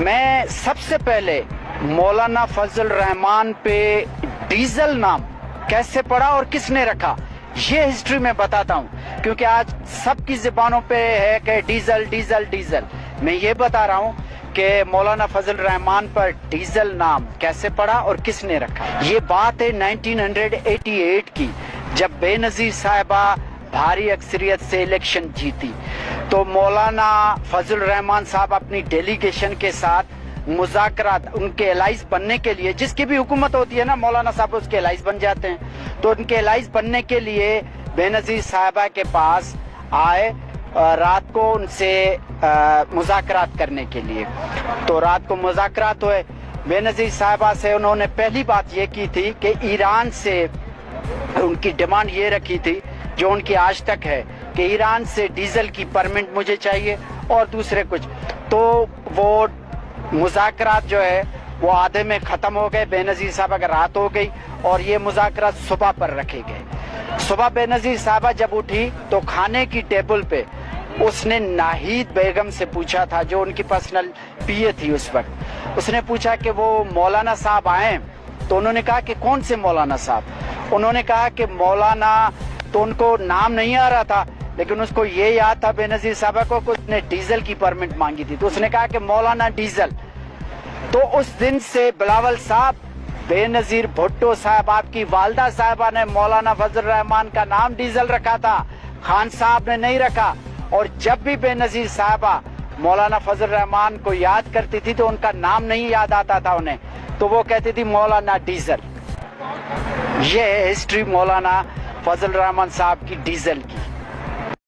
میں سب سے پہلے مولانا فضل الرحمان پہ ڈیزل نام کیسے پڑا اور کس نے رکھا یہ ہسٹری میں بتاتا ہوں، کیونکہ آج سب کی زبانوں پہ ہے کہ ڈیزل ڈیزل ڈیزل۔ میں یہ بتا رہا ہوں کہ مولانا فضل الرحمان پر ڈیزل نام کیسے پڑا اور کس نے رکھا۔ یہ بات ہے 1988 کی، جب بے نظیر صاحبہ بھاری اکثریت سے الیکشن جیتی تو مولانا فضل الرحمان صاحب اپنی ڈیلیگیشن کے ساتھ مذاکرات، ان کے الائز بننے کے لیے، جس کی بھی حکومت ہوتی ہے نا مولانا صاحب اس کے الائز بن جاتے ہیں، تو ان کے الائز بننے کے لیے بے نظیر صاحبہ کے پاس آئے رات کو ان سے مذاکرات کرنے کے لیے۔ تو رات کو مذاکرات ہوئے، بے نظیر صاحبہ سے انہوں نے پہلی بات یہ کی تھی کہ ایران سے ان کی ڈیمانڈ یہ رکھی تھی جو ان کی آج تک ہے کہ ایران سے ڈیزل کی پرمٹ مجھے چاہیے اور دوسرے کچھ۔ تو وہ مذاکرات جو ہے وہ آدھے میں ختم ہو گئے، بے نظیر صاحبہ کا رات ہو گئی اور یہ مذاکرات صبح پر رکھے گئے۔ صبح بے نظیر صاحبہ جب اٹھی تو کھانے کی ٹیبل پہ اس نے ناہید بیگم سے پوچھا تھا، جو ان کی پرسنل پی اے تھی اس وقت، اس نے پوچھا کہ وہ مولانا صاحب آئیں؟ تو انہوں نے کہا کہ کون سے مولانا صاحب؟ انہوں نے کہا کہ مولانا، تو ان کو نام نہیں آ رہا تھا لیکن اس کو یہ یاد تھا بے نظیر صاحبہ کو کہ اس نے ڈیزل کی پرمٹ مانگی تھی، تو اس نے کہا کہ مولانا ڈیزل۔ تو اس دن سے بلاول صاحب، بے نظیر بھٹو صاحب، آپ کی والدہ صاحبہ نے مولانا فضل الرحمان کا نام ڈیزل رکھا تھا، خان صاحب نے نہیں رکھا۔ اور جب بھی بے نظیر صاحبہ مولانا فضل الرحمان کو یاد کرتی تھی تو ان کا نام نہیں یاد آتا تھا انہیں، تو وہ کہتی تھی مولانا ڈیزل۔ یہ ہے ہسٹری مولانا فضل الرحمان صاحب کی ڈیزل کی۔